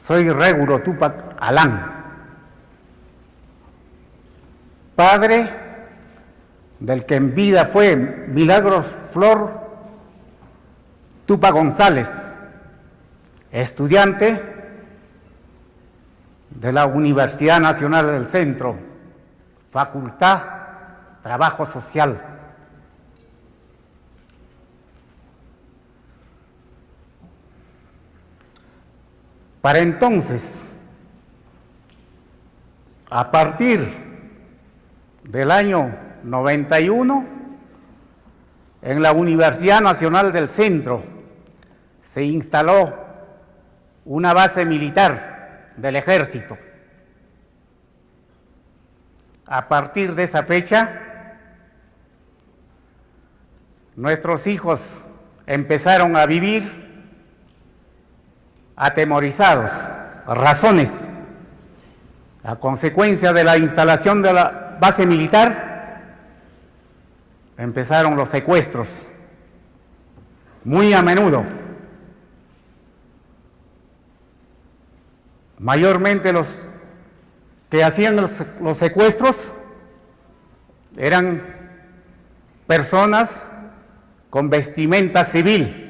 Soy Régulo Túpac Alán, padre del que en vida fue Milagros Flor Túpac González, estudiante de la Universidad Nacional del Centro, Facultad Trabajo Social. Para entonces, a partir del año 91, en la Universidad Nacional del Centro se instaló una base militar del Ejército. A partir de esa fecha, nuestros hijos empezaron a vivir atemorizados. Razones: a consecuencia de la instalación de la base militar, empezaron los secuestros, muy a menudo. Mayormente los que hacían los secuestros eran personas con vestimenta civil,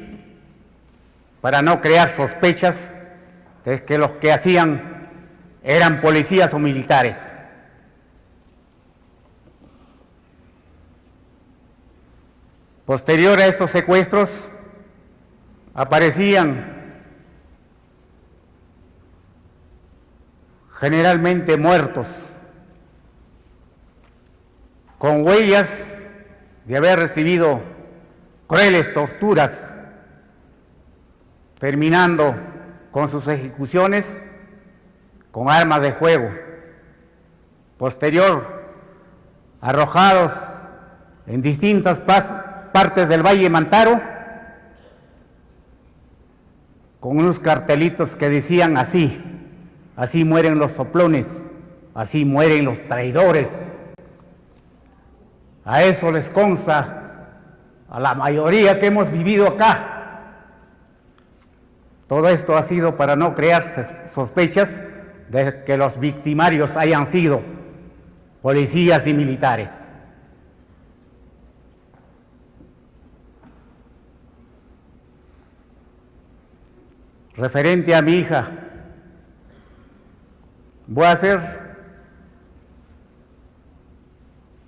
para no crear sospechas de que los que hacían eran policías o militares. Posterior a estos secuestros, aparecían generalmente muertos, con huellas de haber recibido crueles torturas, terminando con sus ejecuciones con armas de fuego. Posterior, arrojados en distintas partes del Valle Mantaro, con unos cartelitos que decían así: así mueren los soplones, así mueren los traidores. A eso les consta a la mayoría que hemos vivido acá. Todo esto ha sido para no crear sospechas de que los victimarios hayan sido policías y militares. Referente a mi hija, voy a hacer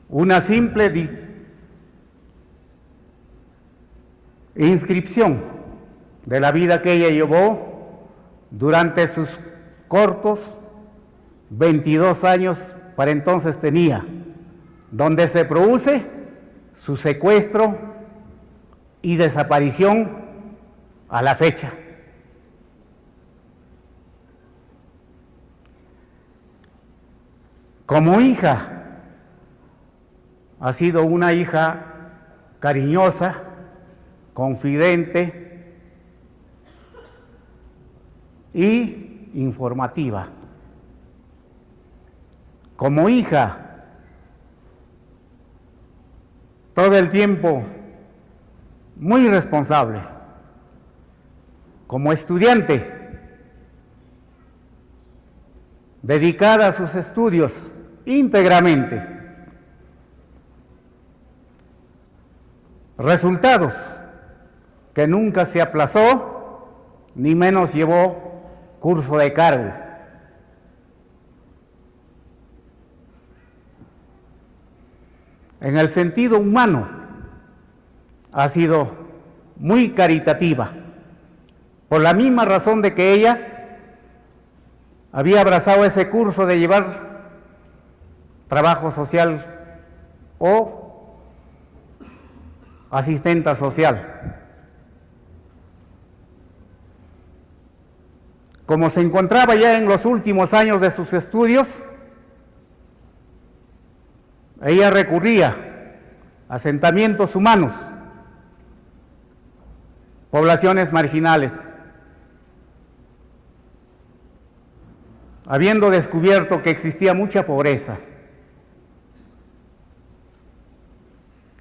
una simple inscripción de la vida que ella llevó durante sus cortos 22 años, para entonces tenía, donde se produce su secuestro y desaparición a la fecha. Como hija, ha sido una hija cariñosa, confidente y informativa. Como hija, todo el tiempo muy responsable. Como estudiante, dedicada a sus estudios íntegramente. Resultados: que nunca se aplazó, ni menos llevó curso de cargo. En el sentido humano, ha sido muy caritativa, por la misma razón de que ella había abrazado ese curso de llevar trabajo social o asistenta social. Como se encontraba ya en los últimos años de sus estudios, ella recurría a asentamientos humanos, poblaciones marginales, habiendo descubierto que existía mucha pobreza.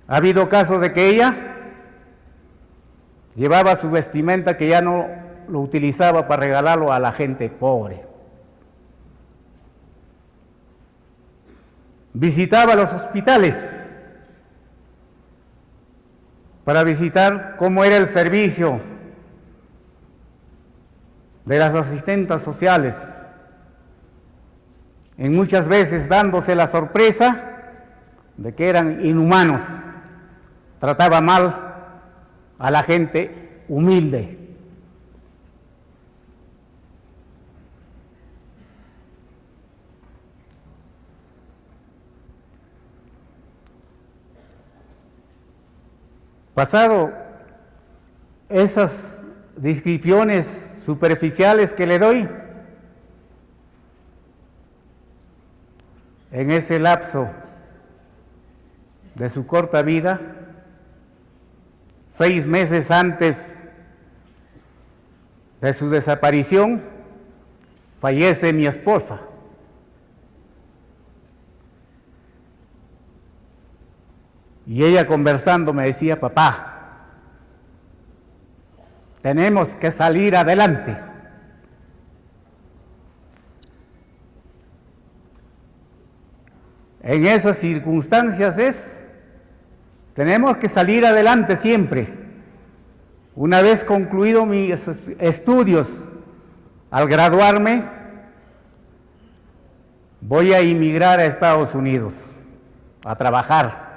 Ha habido casos de que ella llevaba su vestimenta que ya no lo utilizaba para regalarlo a la gente pobre. Visitaba los hospitales para visitar cómo era el servicio de las asistentes sociales, en muchas veces dándose la sorpresa de que eran inhumanos, trataba mal a la gente humilde. Pasado esas descripciones superficiales que le doy, en ese lapso de su corta vida, 6 meses antes de su desaparición, fallece mi esposa. Y ella, conversando, me decía: papá, tenemos que salir adelante. En esas circunstancias tenemos que salir adelante siempre. Una vez concluido mis estudios, al graduarme, voy a emigrar a Estados Unidos a trabajar.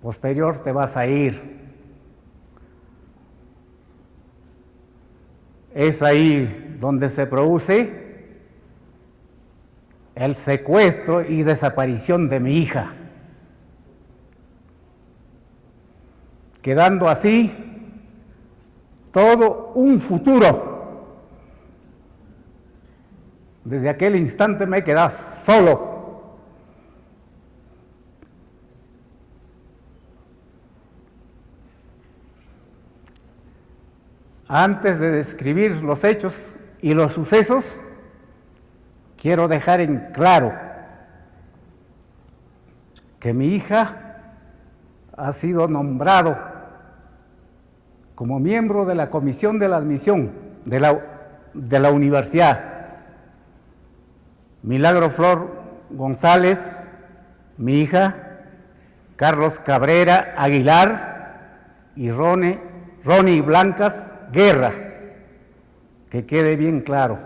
Posterior te vas a ir. Es ahí donde se produce el secuestro y desaparición de mi hija, quedando así todo un futuro. Desde aquel instante me he quedado solo. Antes de describir los hechos y los sucesos, quiero dejar en claro que mi hija ha sido nombrado como miembro de la Comisión de la Admisión de la Universidad. Milagro Flor González, mi hija, Carlos Cabrera Aguilar y Ronnie Blancas Guerra, que quede bien claro,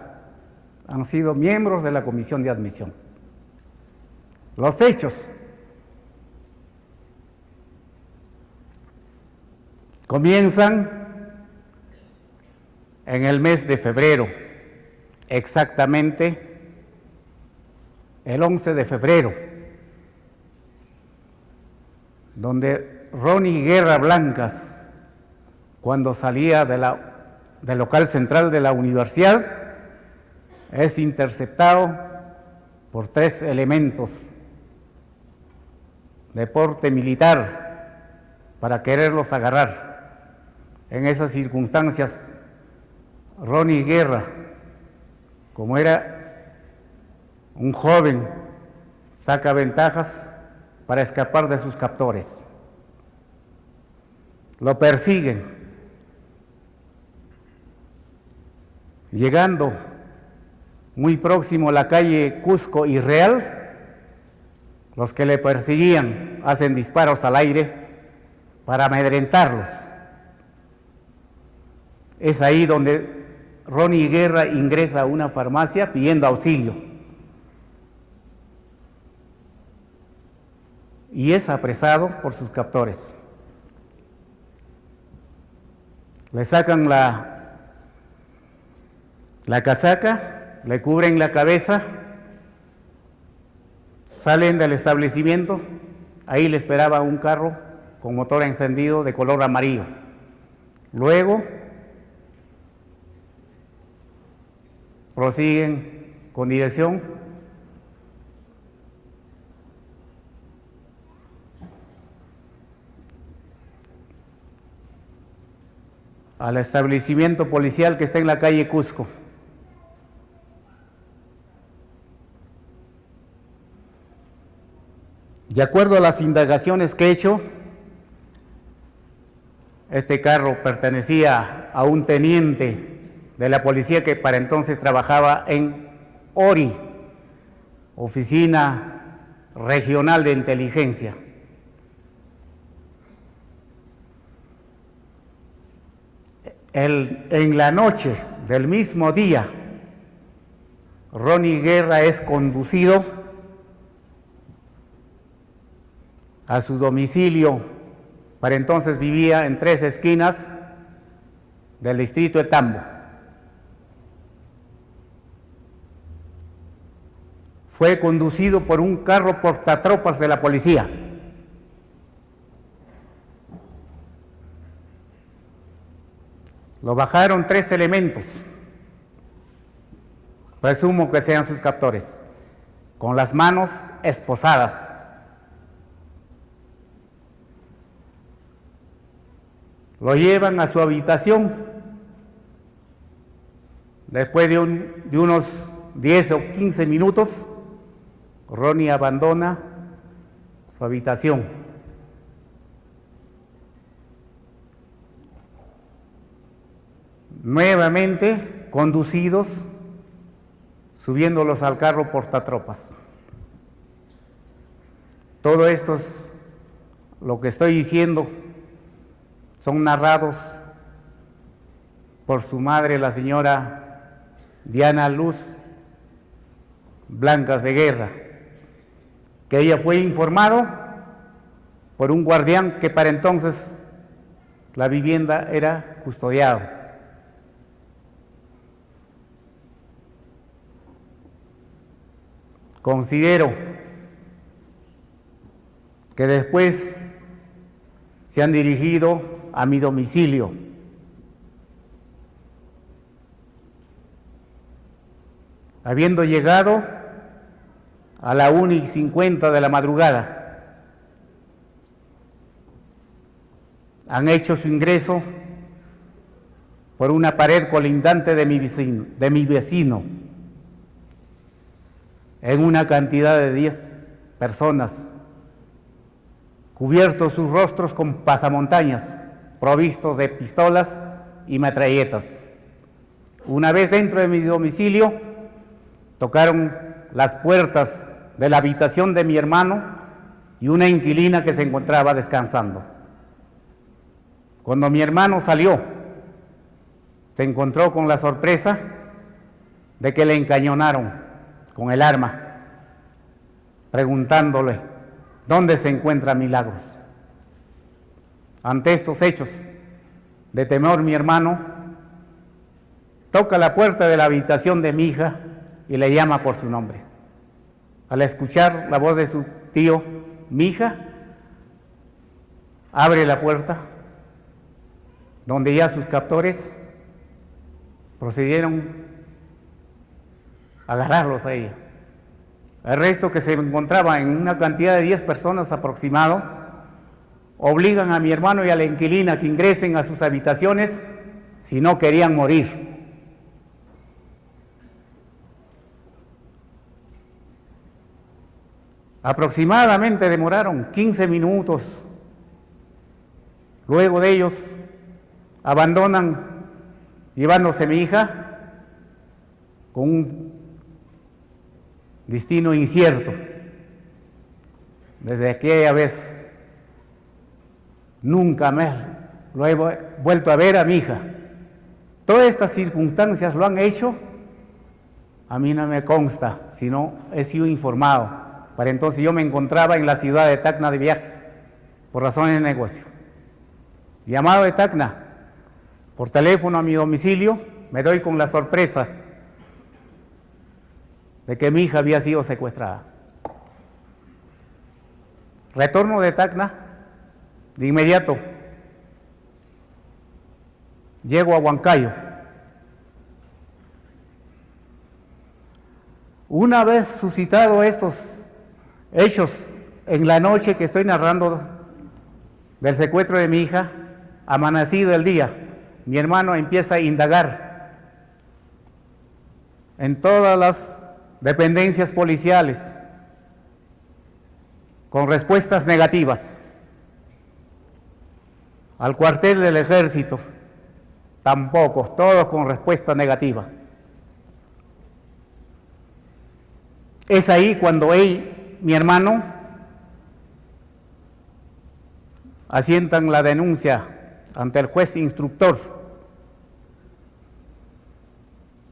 han sido miembros de la Comisión de Admisión. Los hechos comienzan en el mes de febrero, exactamente el 11 de febrero, donde Ronnie Guerra Blancas, cuando salía del local central de la universidad, es interceptado por 3 elementos de porte militar para quererlos agarrar. En esas circunstancias, Ronnie Guerra, como era un joven, saca ventajas para escapar de sus captores. Lo persiguen. Llegando muy próximo a la calle Cusco y Real, los que le perseguían hacen disparos al aire para amedrentarlos. Es ahí donde Ronnie Guerra ingresa a una farmacia pidiendo auxilio y es apresado por sus captores. Le sacan la casaca, le cubren la cabeza, salen del establecimiento. Ahí le esperaba un carro con motor encendido de color amarillo. Luego prosiguen con dirección al establecimiento policial que está en la calle Cusco. De acuerdo a las indagaciones que he hecho, Este carro pertenecía a un teniente de la policía que para entonces trabajaba en ORI, Oficina Regional de Inteligencia. En la noche del mismo día, Ronnie Guerra es conducido a su domicilio. Para entonces vivía en Tres Esquinas del distrito de Tambo. Fue conducido por un carro portatropas de la policía. Lo bajaron 3 elementos, presumo que sean sus captores, con las manos esposadas. Lo llevan a su habitación. Después de unos 10 o 15 minutos, Ronnie abandona su habitación. Nuevamente conducidos, subiéndolos al carro portatropas. Todo esto es lo que estoy diciendo. Son narrados por su madre, la señora Diana Luz Blancas de Guerra, que ella fue informado por un guardián que para entonces la vivienda era custodiada. Considero que después se han dirigido a mi domicilio. Habiendo llegado a la 1:50 de la madrugada, han hecho su ingreso por una pared colindante de mi vecino, en una cantidad de 10 personas, cubiertos sus rostros con pasamontañas, provistos de pistolas y metralletas. Una vez dentro de mi domicilio, tocaron las puertas de la habitación de mi hermano y una inquilina que se encontraba descansando. Cuando mi hermano salió, se encontró con la sorpresa de que le encañonaron con el arma, preguntándole dónde se encuentra Milagros. Ante estos hechos de temor, mi hermano toca la puerta de la habitación de mi hija y le llama por su nombre. Al escuchar la voz de su tío, mi hija abre la puerta, donde ya sus captores procedieron a agarrarlos a ella. El resto, que se encontraba en una cantidad de 10 personas aproximado, obligan a mi hermano y a la inquilina que ingresen a sus habitaciones si no querían morir. Aproximadamente demoraron 15 minutos. Luego de ellos abandonan, llevándose a mi hija con un destino incierto. Desde aquella vez nunca más lo he vuelto a ver a mi hija. Todas estas circunstancias lo han hecho, a mí no me consta, sino he sido informado. Para entonces yo me encontraba en la ciudad de Tacna de viaje, por razones de negocio. Llamado de Tacna, por teléfono a mi domicilio, me doy con la sorpresa de que mi hija había sido secuestrada. Retorno de Tacna, de inmediato, llego a Huancayo. Una vez suscitado estos hechos en la noche que estoy narrando del secuestro de mi hija, amanecido el día, mi hermano empieza a indagar en todas las dependencias policiales con respuestas negativas. al cuartel del ejército, tampoco, todos con respuesta negativa. Es ahí cuando mi hermano, asientan la denuncia ante el juez instructor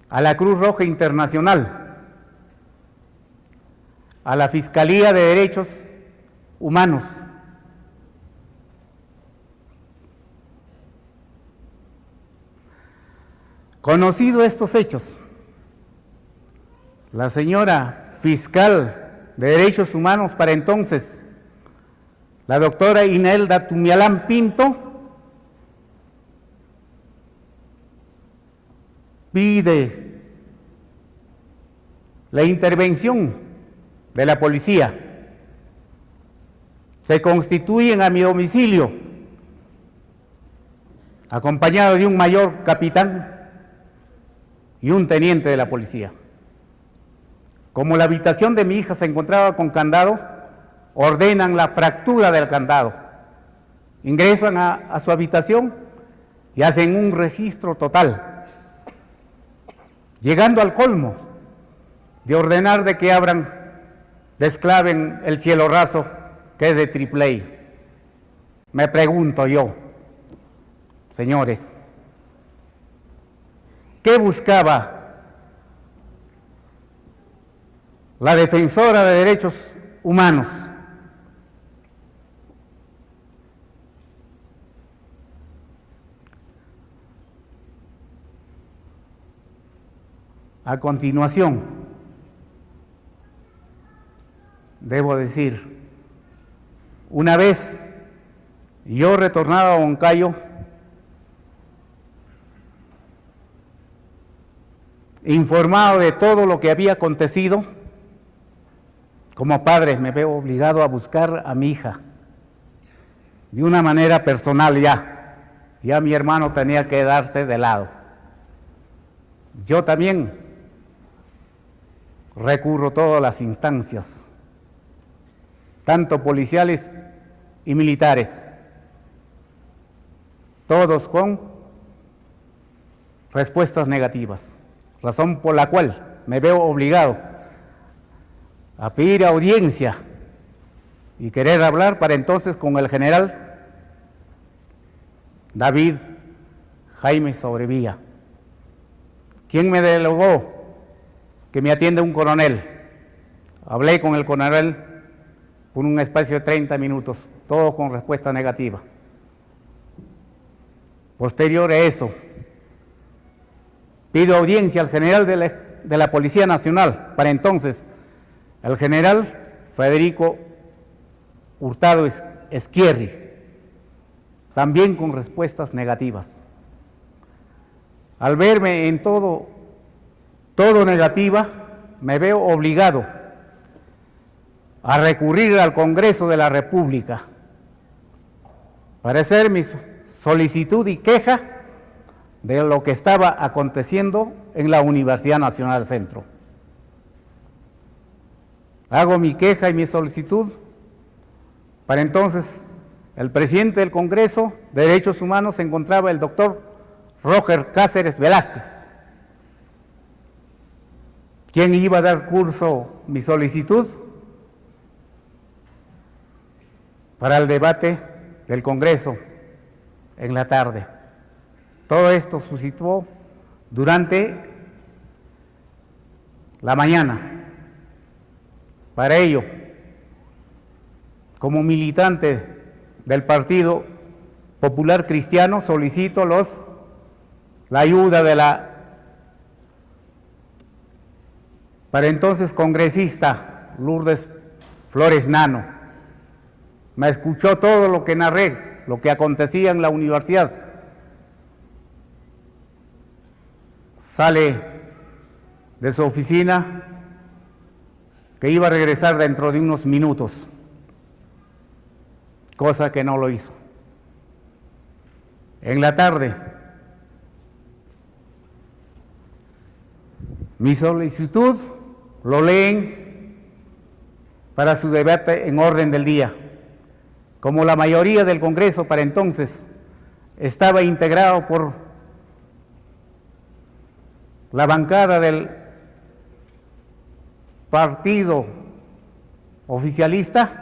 a la Cruz Roja Internacional, a la Fiscalía de Derechos Humanos, conocido estos hechos, la señora fiscal de Derechos Humanos para entonces, la doctora Inelda Tumialán Pinto, pide la intervención de la policía. Se constituyen a mi domicilio, acompañado de un mayor capitán y un teniente de la policía. Como la habitación de mi hija se encontraba con candado, ordenan la fractura del candado. Ingresan a su habitación y hacen un registro total, llegando al colmo de ordenar de que abran, desclaven el cielo raso, que es de AAA. Me pregunto yo, señores, ¿qué buscaba la defensora de derechos humanos? A continuación, debo decir, una vez yo retornado a Huancayo, informado de todo lo que había acontecido, como padre me veo obligado a buscar a mi hija, de una manera personal ya mi hermano tenía que darse de lado. Yo también recurro a todas las instancias, tanto policiales y militares, todos con respuestas negativas, razón por la cual me veo obligado a pedir audiencia y querer hablar para entonces con el general David Jaime Sobrevilla, quien me delegó que me atienda un coronel. Hablé con el coronel por un espacio de 30 minutos, todo con respuesta negativa. Posterior a eso, pido audiencia al general de la Policía Nacional, para entonces, el general Federico Hurtado Esquierri, también con respuestas negativas. Al verme en todo negativa, me veo obligado a recurrir al Congreso de la República para hacer mi solicitud y queja de lo que estaba aconteciendo en la Universidad Nacional Centro. Hago mi queja y mi solicitud. Para entonces, el presidente del Congreso de Derechos Humanos se encontraba el doctor Roger Cáceres Velázquez, quien iba a dar curso mi solicitud para el debate del Congreso en la tarde. Todo esto suscitó durante la mañana. Para ello, como militante del Partido Popular Cristiano, solicito la ayuda de la para entonces congresista Lourdes Flores Nano. Me escuchó todo lo que narré, lo que acontecía en la universidad. Sale de su oficina, que iba a regresar dentro de unos minutos, cosa que no lo hizo. En la tarde, mi solicitud lo leen para su debate en orden del día. Como la mayoría del Congreso para entonces estaba integrado por la bancada del partido oficialista.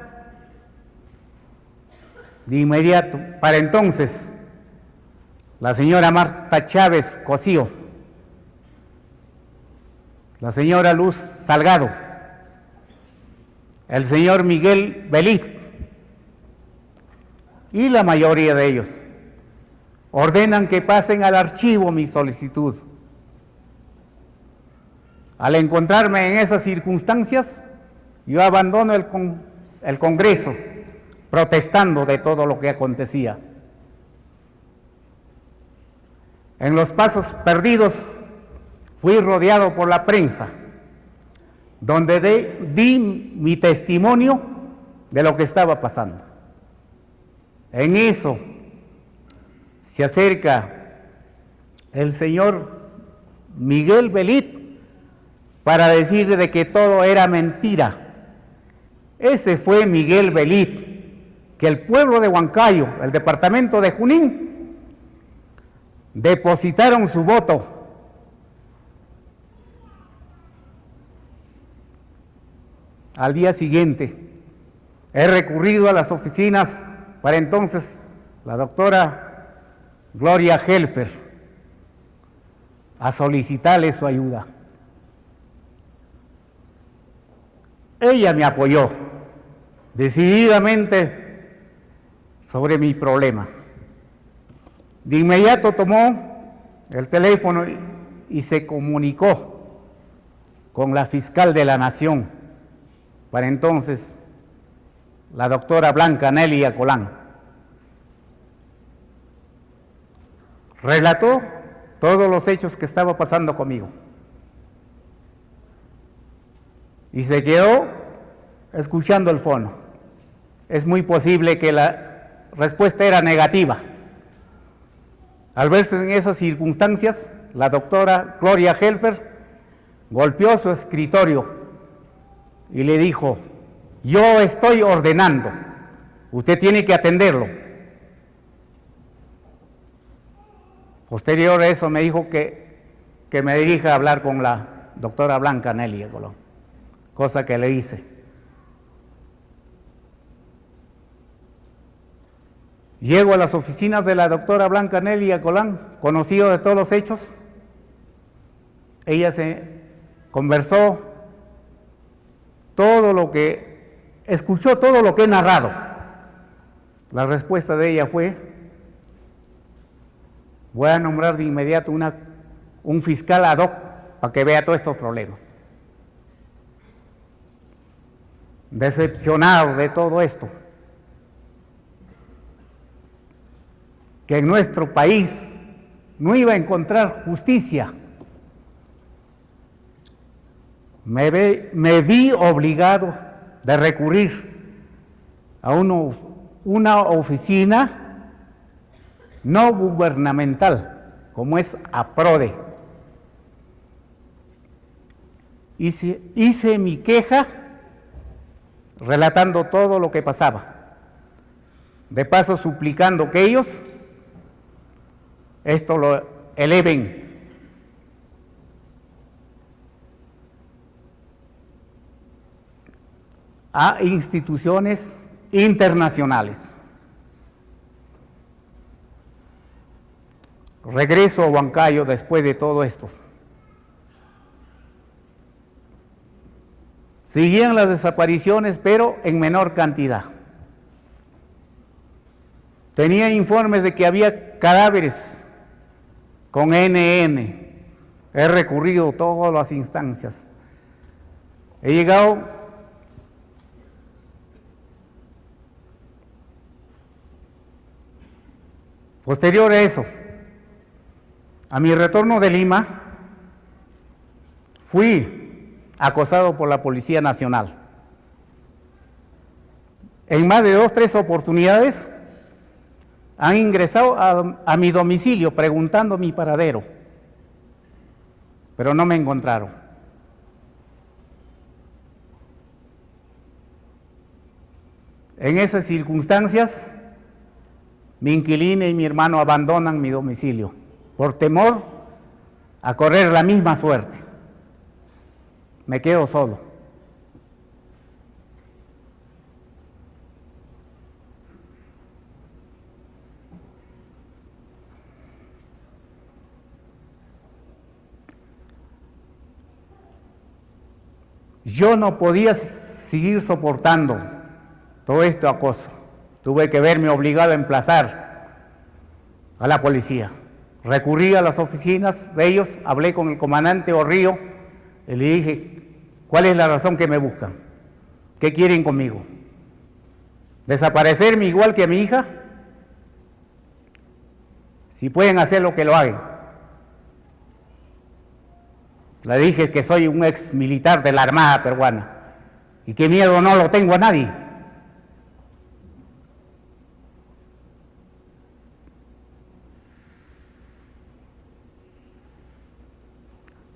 De inmediato, para entonces, la señora Marta Chávez Cosío, la señora Luz Salgado, el señor Miguel Belit y la mayoría de ellos ordenan que pasen al archivo mi solicitud. Al encontrarme en esas circunstancias, yo abandono el Congreso, protestando de todo lo que acontecía. En los pasos perdidos fui rodeado por la prensa, donde di mi testimonio de lo que estaba pasando. En eso se acerca el señor Miguel Belit para decirle de que todo era mentira. Ese fue Miguel Belit, que el pueblo de Huancayo, el departamento de Junín, depositaron su voto. Al día siguiente, he recurrido a las oficinas, para entonces, la doctora Gloria Helfer, a solicitarle su ayuda. Ella me apoyó decididamente sobre mi problema. De inmediato tomó el teléfono y se comunicó con la fiscal de la Nación, para entonces la doctora Blanca Nelia Colán. Relató todos los hechos que estaba pasando conmigo y se quedó escuchando el fono. Es muy posible que la respuesta era negativa. Al verse en esas circunstancias, la doctora Gloria Helfer golpeó su escritorio y le dijo: yo estoy ordenando, usted tiene que atenderlo. Posterior a eso me dijo que me dirija a hablar con la doctora Blanca Nelia Colón, cosa que le hice. Llego a las oficinas de la doctora Blanca Nelia Colán, conocido de todos los hechos. Ella se conversó todo lo que, escuchó todo lo que he narrado. La respuesta de ella fue: voy a nombrar de inmediato un fiscal ad hoc para que vea todos estos problemas. Decepcionado de todo esto, que en nuestro país no iba a encontrar justicia, me vi obligado de recurrir a una oficina no gubernamental, como es APRODE. Hice mi queja relatando todo lo que pasaba, de paso suplicando que ellos esto lo eleven a instituciones internacionales. Regreso a Huancayo después de todo esto. Seguían las desapariciones, pero en menor cantidad. Tenía informes de que había cadáveres con NN. He recurrido a todas las instancias. He llegado posterior a eso, a mi retorno de Lima, fui acosado por la Policía Nacional. En más de 2 o 3 oportunidades han ingresado a mi domicilio preguntando mi paradero, pero no me encontraron. En esas circunstancias mi inquilina y mi hermano abandonan mi domicilio por temor a correr la misma suerte. Me quedo solo. Yo no podía seguir soportando todo este acoso. Tuve que verme obligado a emplazar a la policía. Recurrí a las oficinas de ellos, hablé con el comandante Orrío y le dije, ¿cuál es la razón que me buscan? ¿Qué quieren conmigo? ¿Desaparecerme igual que a mi hija? Si pueden hacerlo, que lo hagan. Le dije que soy un ex militar de la Armada peruana y que miedo no lo tengo a nadie.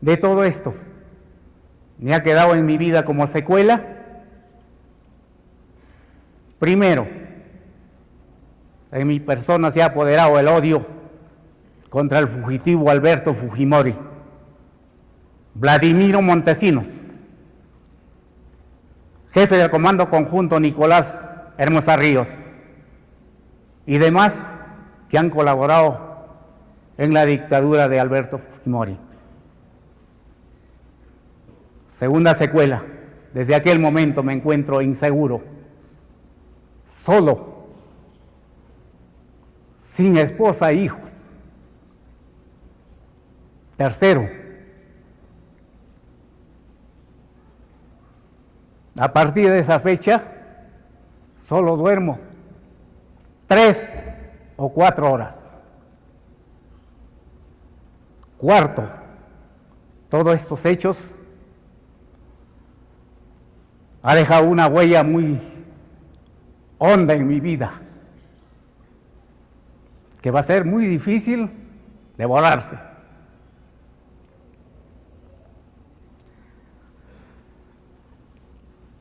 De todo esto me ha quedado en mi vida como secuela, primero, en mi persona se ha apoderado el odio contra el fugitivo Alberto Fujimori, Vladimiro Montesinos, jefe del Comando Conjunto Nicolás Hermosa Ríos y demás que han colaborado en la dictadura de Alberto Fujimori. Segunda secuela, desde aquel momento me encuentro inseguro, solo, sin esposa e hijos. Tercero, a partir de esa fecha, solo duermo 3 o 4 horas. Cuarto, todos estos hechos ha dejado una huella muy honda en mi vida, que va a ser muy difícil de borrarse.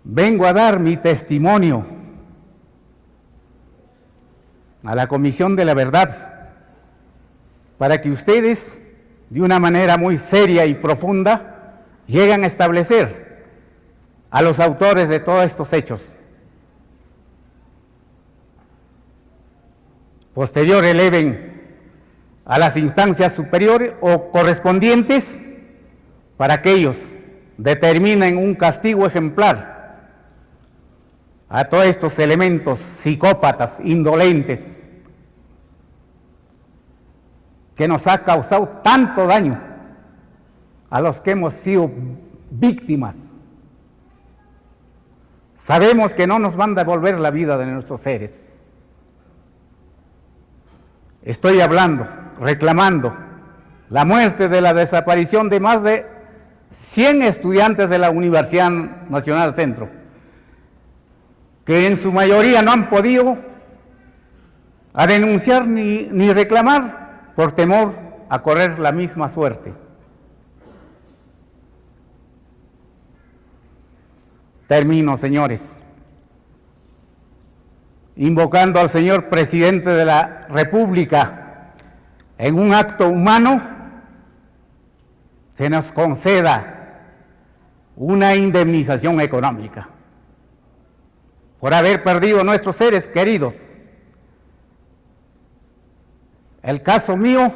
Vengo a dar mi testimonio a la Comisión de la Verdad para que ustedes, de una manera muy seria y profunda, lleguen a establecer a los autores de todos estos hechos. Posterior eleven a las instancias superiores o correspondientes para que ellos determinen un castigo ejemplar a todos estos elementos psicópatas, indolentes, que nos ha causado tanto daño a los que hemos sido víctimas. Sabemos que no nos van a devolver la vida de nuestros seres. Estoy hablando, reclamando la muerte de la desaparición de más de 100 estudiantes de la Universidad Nacional Centro, que en su mayoría no han podido a denunciar ni reclamar por temor a correr la misma suerte. Termino, señores, invocando al señor presidente de la República en un acto humano, se nos conceda una indemnización económica por haber perdido nuestros seres queridos. El caso mío,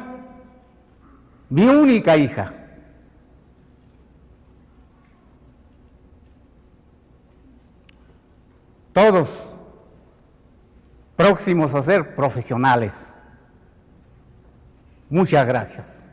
mi única hija. Todos próximos a ser profesionales. Muchas gracias.